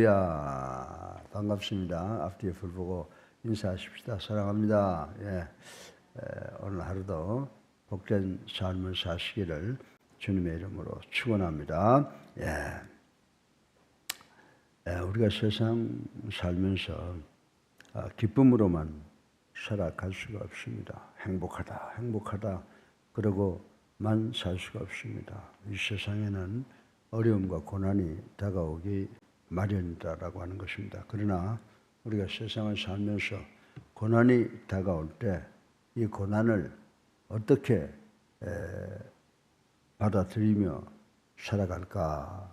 야, 반갑습니다. 앞뒤에 불 보고 인사하십시다. 사랑합니다. 오늘 하루도 복된 삶을 사시기를 주님의 이름으로 축원합니다. 우리가 세상 살면서 기쁨으로만 살아갈 수가 없습니다. 행복하다 그러고만 살 수가 없습니다. 이 세상에는 어려움과 고난이 다가오기 마련이다라고 하는 것입니다. 그러나 우리가 세상을 살면서 고난이 다가올 때 이 고난을 어떻게 받아들이며 살아갈까라고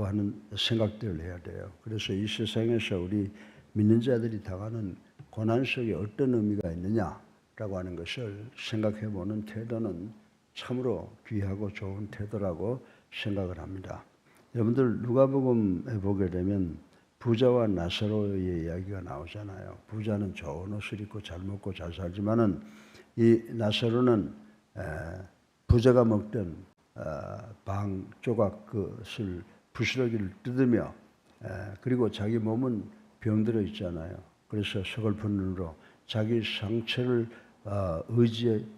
하는 생각들을 해야 돼요. 그래서 이 세상에서 우리 믿는 자들이 당하는 고난 속에 어떤 의미가 있느냐라고 하는 것을 생각해 보는 태도는 참으로 귀하고 좋은 태도라고 생각을 합니다. 여러분들 누가복음에 보게 되면 부자와 나사로의 이야기가 나오잖아요. 부자는 좋은 옷을 입고 잘 먹고 잘 살지만은 이 나사로는 부자가 먹던 방 조각 그것을 부스러기를 뜯으며 그리고 자기 몸은 병들어 있잖아요. 그래서 서글픈 눈으로 자기 상처를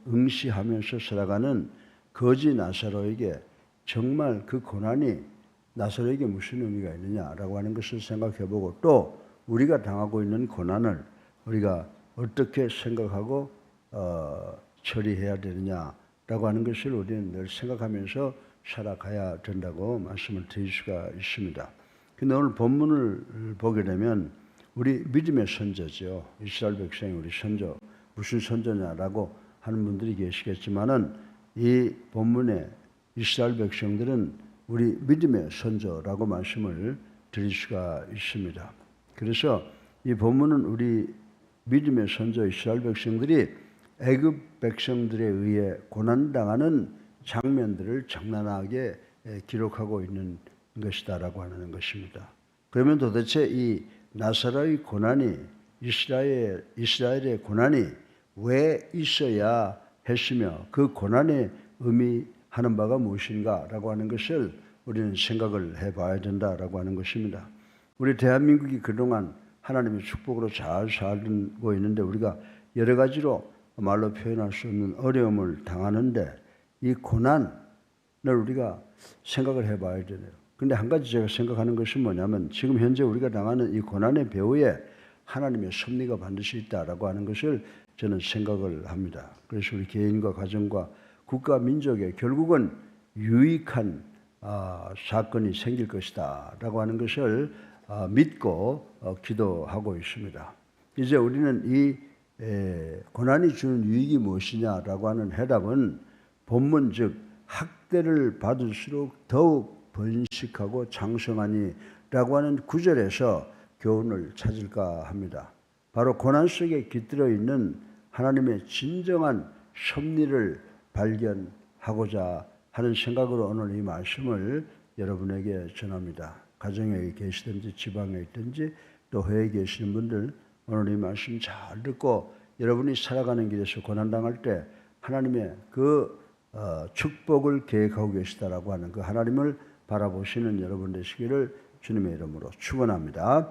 응시하면서 살아가는 거지 나사로에게 정말 그 고난이 나사로에게 무슨 의미가 있느냐라고 하는 것을 생각해보고 또 우리가 당하고 있는 고난을 우리가 어떻게 생각하고 처리해야 되느냐라고 하는 것을 우리는 늘 생각하면서 살아가야 된다고 말씀을 드릴 수가 있습니다. 근데 오늘 본문을 보게 되면 우리 믿음의 선조죠. 이스라엘 백성이 우리 선조, 무슨 선조냐라고 하는 분들이 계시겠지만은 이 본문에 이스라엘 백성들은 우리 믿음의 선조라고 말씀을 드릴 수가 있습니다. 그래서 이 본문은 우리 믿음의 선조 이스라엘 백성들이 애굽 백성들에 의해 고난당하는 장면들을 적나라하게 기록하고 있는 것이다라고 하는 것입니다. 그러면 도대체 이 나사로의 고난이 이스라엘의 고난이 왜 있어야 했으며 그 고난의 의미하는 바가 무엇인가라고 하는 것을 우리는 생각을 해봐야 된다라고 하는 것입니다. 우리 대한민국이 그동안 하나님의 축복으로 잘 살고 있는데 우리가 여러 가지로 말로 표현할 수 없는 어려움을 당하는데 이 고난을 우리가 생각을 해봐야 되네요. 근데 한 가지 제가 생각하는 것은 뭐냐면 지금 현재 우리가 당하는 이 고난의 배후에 하나님의 섭리가 반드시 있다라고 하는 것을 저는 생각을 합니다. 그래서 우리 개인과 가정과 국가 민족에 결국은 유익한 사건이 생길 것이다 라고 하는 것을 믿고 기도하고 있습니다. 이제 우리는 이 고난이 주는 유익이 무엇이냐라고 하는 해답은 본문 즉 학대를 받을수록 더욱 번식하고 장성하니 라고 하는 구절에서 교훈을 찾을까 합니다. 바로 고난 속에 깃들어 있는 하나님의 진정한 섭리를 발견하고자 하는 생각으로 오늘 이 말씀을 여러분에게 전합니다. 가정에 계시든지 지방에 있든지 또 해외에 계시는 분들 오늘 이 말씀 잘 듣고 여러분이 살아가는 길에서 고난당할 때 하나님의 그 축복을 계획하고 계시다라고 하는 그 하나님을 바라보시는 여러분 되시기를 주님의 이름으로 축원합니다.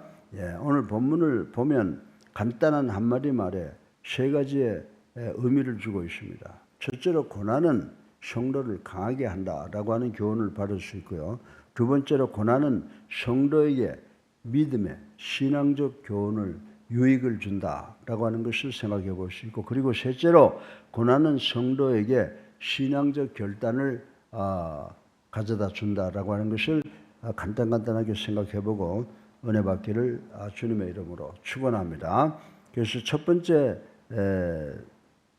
오늘 본문을 보면 간단한 한마디 말에 세 가지의 의미를 주고 있습니다. 첫째로 고난은 성도를 강하게 한다라고 하는 교훈을 받을 수 있고요. 두 번째로 고난은 성도에게 믿음의 신앙적 교훈을 유익을 준다라고 하는 것을 생각해 볼 수 있고 그리고 셋째로 고난은 성도에게 신앙적 결단을 가져다 준다라고 하는 것을 간단하게 생각해 보고 은혜 받기를 주님의 이름으로 축원합니다. 그래서 첫 번째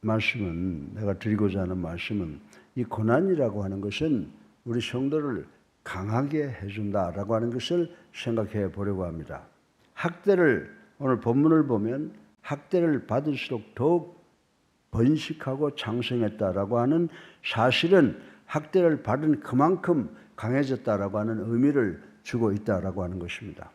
말씀은 내가 드리고자 하는 말씀은 이 고난이라고 하는 것은 우리 성도를 강하게 해준다라고 하는 것을 생각해 보려고 합니다. 학대를 오늘 본문을 보면 학대를 받을수록 더욱 번식하고 장성했다라고 하는 사실은 학대를 받은 그만큼 강해졌다라고 하는 의미를 주고 있다라고 하는 것입니다.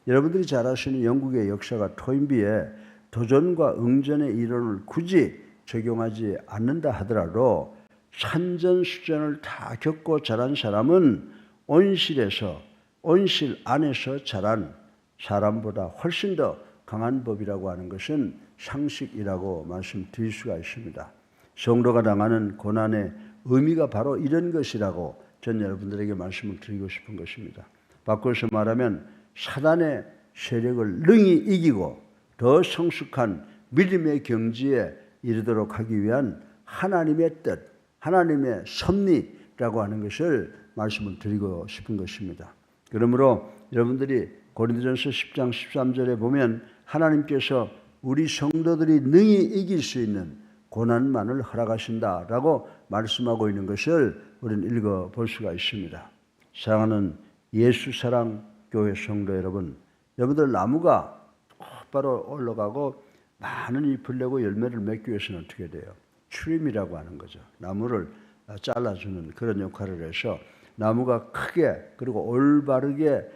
여러분들이 잘 아시는 영국의 역사가 토인비에 도전과 응전의 이론을 굳이 적용하지 않는다 하더라도 산전수전을 다 겪고 자란 사람은 온실에서 온실 안에서 자란 사람보다 훨씬 더 강한 법이라고 하는 것은 상식이라고 말씀드릴 수가 있습니다. 성도가 당하는 고난의 의미가 바로 이런 것이라고 전 여러분들에게 말씀을 드리고 싶은 것입니다. 바꿔서 말하면 사단의 세력을 능히 이기고 더 성숙한 믿음의 경지에 이르도록 하기 위한 하나님의 뜻, 하나님의 섭리라고 하는 것을 말씀을 드리고 싶은 것입니다. 그러므로 여러분들이 고린도전서 10장 13절에 보면 하나님께서 우리 성도들이 능히 이길 수 있는 고난만을 허락하신다라고 말씀하고 있는 것을 우리는 읽어볼 수가 있습니다. 사랑하는 예수사랑교회 성도 여러분, 여러분들 나무가 똑바로 올라가고 많은 잎을 내고 열매를 맺기 위해서는 어떻게 돼요? 추림이라고 하는 거죠. 나무를 잘라주는 그런 역할을 해서 나무가 크게 그리고 올바르게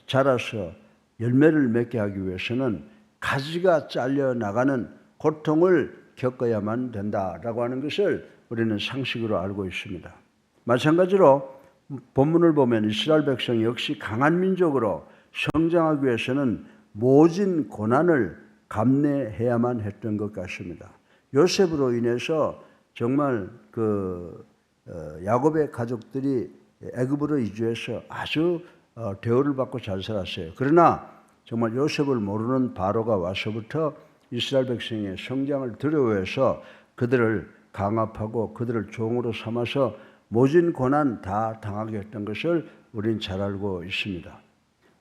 자라서 열매를 맺게 하기 위해서는 가지가 잘려나가는 고통을 겪어야만 된다라고 하는 것을 우리는 상식으로 알고 있습니다. 마찬가지로 본문을 보면 이스라엘 백성이 역시 강한 민족으로 성장하기 위해서는 모진 고난을 감내해야만 했던 것 같습니다. 요셉으로 인해서 정말 야곱의 가족들이 애굽으로 이주해서 아주 대우를 받고 잘 살았어요. 그러나 정말 요셉을 모르는 바로가 와서부터 이스라엘 백성의 성장을 두려워해서 그들을 강압하고 그들을 종으로 삼아서 모진 고난 다 당하게 했던 것을 우리는 잘 알고 있습니다.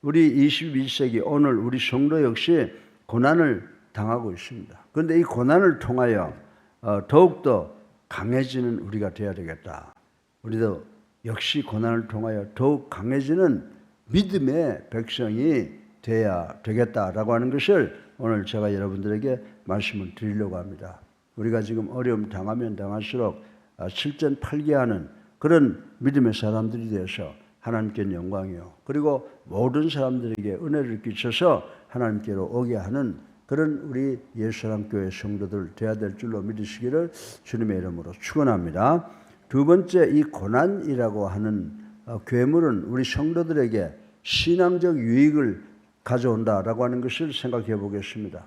우리 21세기 오늘 우리 성도 역시 고난을 당하고 있습니다. 그런데 이 고난을 통하여 더욱더 강해지는 우리가 되어야 되겠다. 우리도 역시 고난을 통하여 더욱 강해지는 믿음의 백성이 되어야 되겠다라고 하는 것을 오늘 제가 여러분들에게 말씀을 드리려고 합니다. 우리가 지금 어려움 당하면 당할수록 실전팔기하는 그런 믿음의 사람들이 되어서 하나님께 영광이요. 그리고 모든 사람들에게 은혜를 끼쳐서 하나님께로 오게 하는 그런 우리 예수사랑교회 성도들 되어야 될 줄로 믿으시기를 주님의 이름으로 축원합니다. 두 번째, 이 고난이라고 하는 괴물은 우리 성도들에게 신앙적 유익을 가져온다라고 하는 것을 생각해 보겠습니다.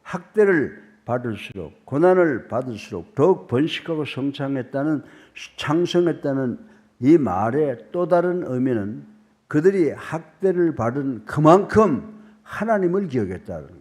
학대를 받을수록 고난을 받을수록 더욱 번식하고 창성했다는 이 말의 또 다른 의미는 그들이 학대를 받은 그만큼 하나님을 기억했다는 거예요.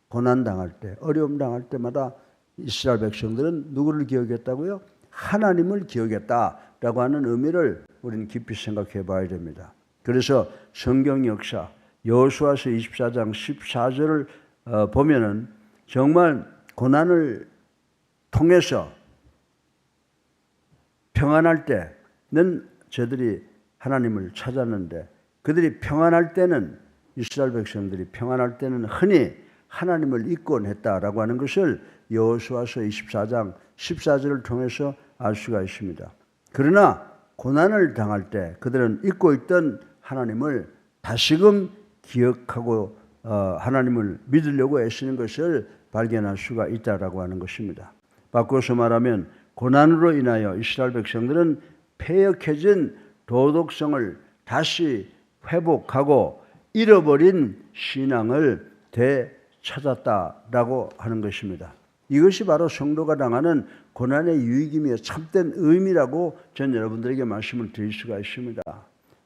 고난당할 때, 어려움 당할 때마다 이스라엘 백성들은 누구를 기억했다고요? 하나님을 기억했다라고 하는 의미를 우리는 깊이 생각해 봐야 됩니다. 그래서 성경 역사 여호수아서 24장 14절을 보면은 정말 고난을 통해서 평안할 때는 저들이 하나님을 찾았는데 그들이 평안할 때는 이스라엘 백성들이 평안할 때는 흔히 하나님을 잊곤 했다라고 하는 것을 여호수아서 24장 14절을 통해서 알 수가 있습니다. 그러나 고난을 당할 때 그들은 잊고 있던 하나님을 다시금 기억하고 하나님을 믿으려고 애쓰는 것을 발견할 수가 있다라고 하는 것입니다. 바꿔서 말하면 고난으로 인하여 이스라엘 백성들은 패역해진 도덕성을 다시 회복하고 잃어버린 신앙을 되찾았다라고 하는 것입니다. 이것이 바로 성도가 당하는 고난의 유익이며 참된 의미라고 전 여러분들에게 말씀을 드릴 수가 있습니다.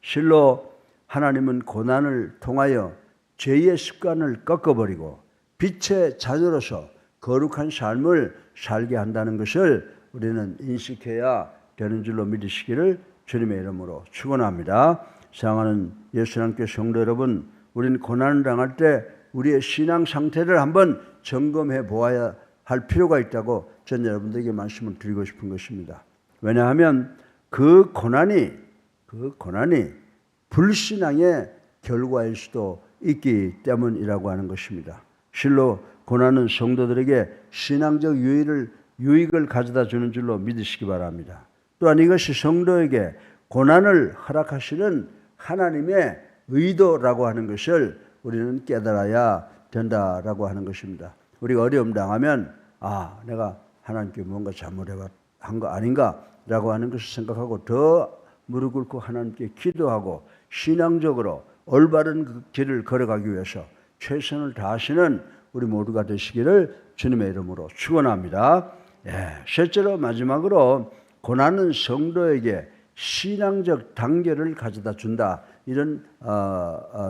실로 하나님은 고난을 통하여 죄의 습관을 꺾어버리고 빛의 자녀로서 거룩한 삶을 살게 한다는 것을 우리는 인식해야 되는 줄로 믿으시기를 주님의 이름으로 축원합니다. 사랑하는 예수님께 성도 여러분, 우리는 고난을 당할 때 우리의 신앙 상태를 한번 점검해 보아야 할 필요가 있다고 전 여러분들에게 말씀을 드리고 싶은 것입니다. 왜냐하면 그 고난이 불신앙의 결과일 수도 있기 때문이라고 하는 것입니다. 실로 고난은 성도들에게 신앙적 유익을 가져다 주는 줄로 믿으시기 바랍니다. 또한 이것이 성도에게 고난을 허락하시는 하나님의 의도라고 하는 것을 우리는 깨달아야 된다라고 하는 것입니다. 우리가 어려움 당하면 내가 하나님께 뭔가 잘못한 거 아닌가라고 하는 것을 생각하고 더 무릎 꿇고 하나님께 기도하고 신앙적으로 올바른 그 길을 걸어가기 위해서 최선을 다하시는 우리 모두가 되시기를 주님의 이름으로 축원합니다. 셋째로 마지막으로 고난은 성도에게 신앙적 단계를 가져다 준다, 이런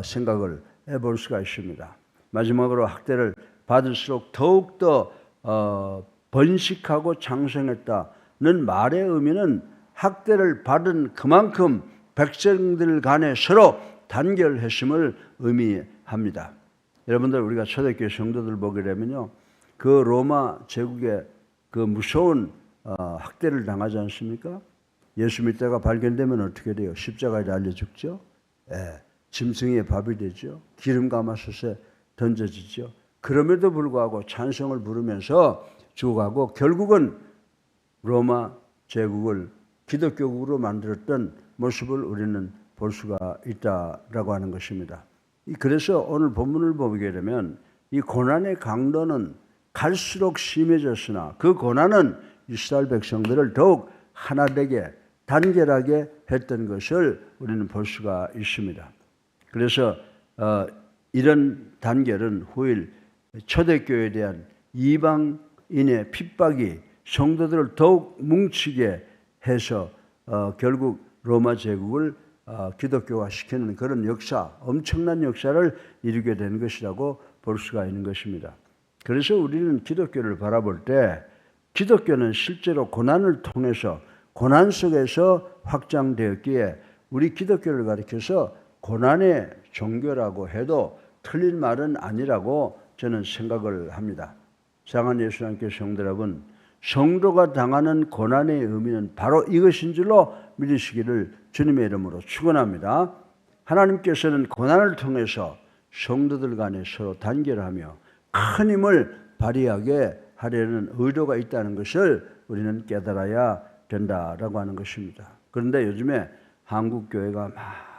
생각을 해볼 수가 있습니다. 마지막으로 학대를 받을수록 더욱더 번식하고 장성했다는 말의 의미는 학대를 받은 그만큼 백성들 간에 서로 단결했음을 의미합니다. 여러분들, 우리가 초대교회 성도들 보게 되면요, 그 로마 제국의 그 무서운 학대를 당하지 않습니까? 예수 믿다가 발견되면 어떻게 돼요? 십자가에 달려 죽죠. 짐승의 밥이 되죠. 기름 가마솥에 던져지죠. 그럼에도 불구하고 찬송을 부르면서 죽어가고 결국은 로마 제국을 기독교국으로 만들었던 모습을 우리는 볼 수가 있다라고 하는 것입니다. 그래서 오늘 본문을 보게 되면 이 고난의 강도는 갈수록 심해졌으나 그 고난은 이스라엘 백성들을 더욱 하나되게 단결하게 했던 것을 우리는 볼 수가 있습니다. 그래서 이런 단결은 후일 초대교회에 대한 이방인의 핍박이 성도들을 더욱 뭉치게 해서 결국 로마 제국을 기독교화시키는 그런 역사, 엄청난 역사를 이루게 된 것이라고 볼 수가 있는 것입니다. 그래서 우리는 기독교를 바라볼 때 기독교는 실제로 고난을 통해서 고난 속에서 확장되었기에 우리 기독교를 가리켜서 고난의 종교라고 해도 틀린 말은 아니라고 저는 생각을 합니다. 사랑하는 예수님께 성도 여러분, 성도가 당하는 고난의 의미는 바로 이것인 줄로 믿으시기를 주님의 이름으로 축원합니다. 하나님께서는 고난을 통해서 성도들 간에 서로 단결하며 큰 힘을 발휘하게 하려는 의도가 있다는 것을 우리는 깨달아야 된다라고 하는 것입니다. 그런데 요즘에 한국 교회가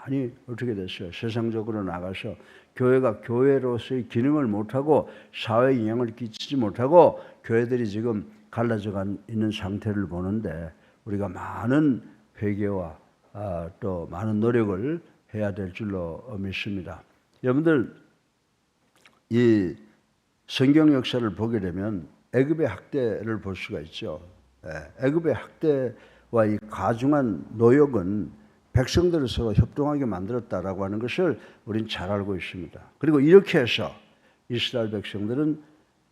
많이 어떻게 됐어요? 세상적으로 나가서 교회가 교회로서의 기능을 못하고 사회에 영향을 끼치지 못하고 교회들이 지금 갈라져 있는 상태를 보는데 우리가 많은 회개와 또 많은 노력을 해야 될 줄로 믿습니다. 여러분들, 이 성경 역사를 보게 되면 애굽의 학대를 볼 수가 있죠. 애굽의 학대와 이 가중한 노역은 백성들을 서로 협동하게 만들었다라고 하는 것을 우리는 잘 알고 있습니다. 그리고 이렇게 해서 이스라엘 백성들은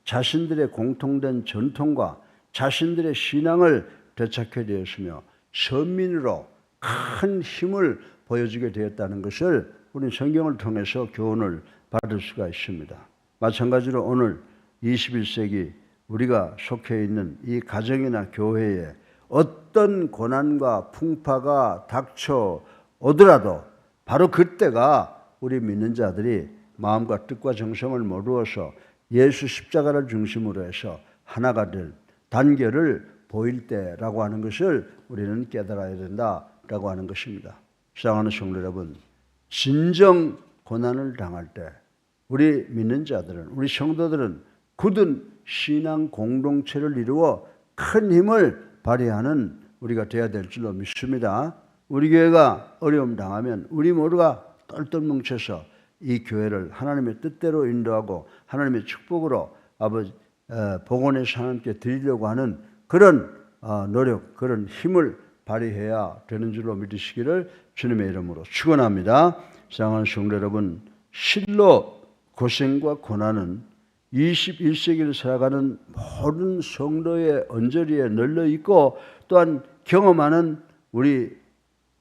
자신들의 공통된 전통과 자신들의 신앙을 되찾게 되었으며 선민으로 큰 힘을 보여주게 되었다는 것을 우리는 성경을 통해서 교훈을 받을 수가 있습니다. 마찬가지로 오늘 21세기 우리가 속해 있는 이 가정이나 교회에 어떤 고난과 풍파가 닥쳐오더라도 바로 그때가 우리 믿는 자들이 마음과 뜻과 정성을 모두어서 예수 십자가를 중심으로 해서 하나가 될 단결을 보일 때라고 하는 것을 우리는 깨달아야 된다라고 하는 것입니다. 사랑하는 성도 여러분, 진정 고난을 당할 때 우리 믿는 자들은, 우리 성도들은 굳은 신앙 공동체를 이루어 큰 힘을 발휘하는 우리가 되어야 될 줄로 믿습니다. 우리 교회가 어려움 당하면 우리 모두가 똘똘 뭉쳐서 이 교회를 하나님의 뜻대로 인도하고 하나님의 축복으로 복원해서 하나님께 드리려고 하는 그런 노력, 그런 힘을 발휘해야 되는 줄로 믿으시기를 주님의 이름으로 축원합니다. 사랑하는 성도 여러분, 실로 고생과 고난은 21세기를 살아가는 모든 성도의 언저리에 널려 있고 또한 경험하는 우리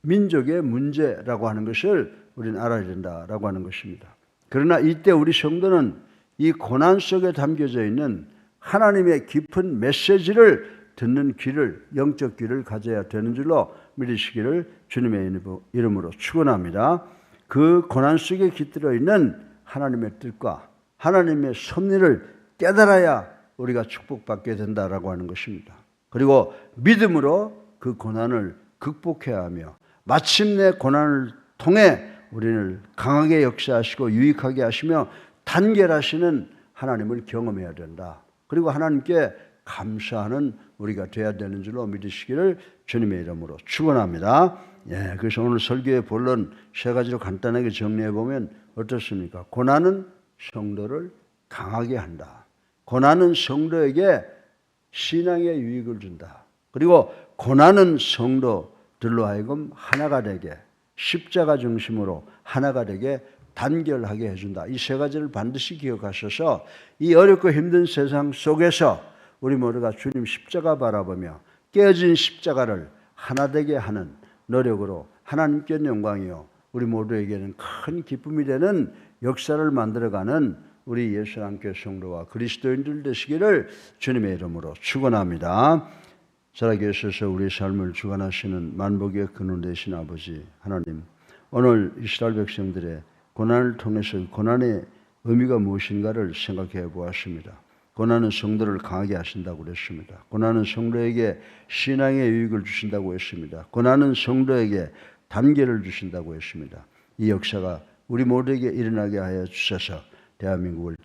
민족의 문제라고 하는 것을 우리는 알아야 된다라고 하는 것입니다. 그러나 이때 우리 성도는 이 고난 속에 담겨져 있는 하나님의 깊은 메시지를 듣는 귀를, 영적 귀를 가져야 되는 줄로 믿으시기를 주님의 이름으로 축원합니다. 그 고난 속에 깃들어 있는 하나님의 뜻과 하나님의 섭리를 깨달아야 우리가 축복받게 된다라고 하는 것입니다. 그리고 믿음으로 그 고난을 극복해야 하며 마침내 고난을 통해 우리를 강하게 역사하시고 유익하게 하시며 단결하시는 하나님을 경험해야 된다. 그리고 하나님께 감사하는 우리가 되어야 되는 줄로 믿으시기를 주님의 이름으로 축원합니다. 예, 그래서 오늘 설교의 본론 세 가지로 간단하게 정리해 보면 어떻습니까? 고난은 성도를 강하게 한다. 고난은 성도에게 신앙의 유익을 준다. 그리고 고난은 성도들로 하여금 하나가 되게, 십자가 중심으로 하나가 되게 단결하게 해준다. 이 세 가지를 반드시 기억하셔서 이 어렵고 힘든 세상 속에서 우리 모두가 주님 십자가 바라보며 깨어진 십자가를 하나 되게 하는 노력으로 하나님께 영광이요 우리 모두에게는 큰 기쁨이 되는 역사를 만들어가는 우리 예수님께 성도와 그리스도인들 되시기를 주님의 이름으로 축원합니다. 살아계셔서 우리 삶을 주관하시는 만복의 근원 되신 아버지 하나님, 오늘 이스라엘 백성들의 고난을 통해서 고난의 의미가 무엇인가를 생각해 보았습니다. 고난은 성도를 강하게 하신다고 그랬습니다. 고난은 성도에게 신앙의 유익을 주신다고 했습니다. 고난은 성도에게 단계를 주신다고 했습니다. 이 역사가 우리 모두에게 일어나게 하여 주셔서 대한민국을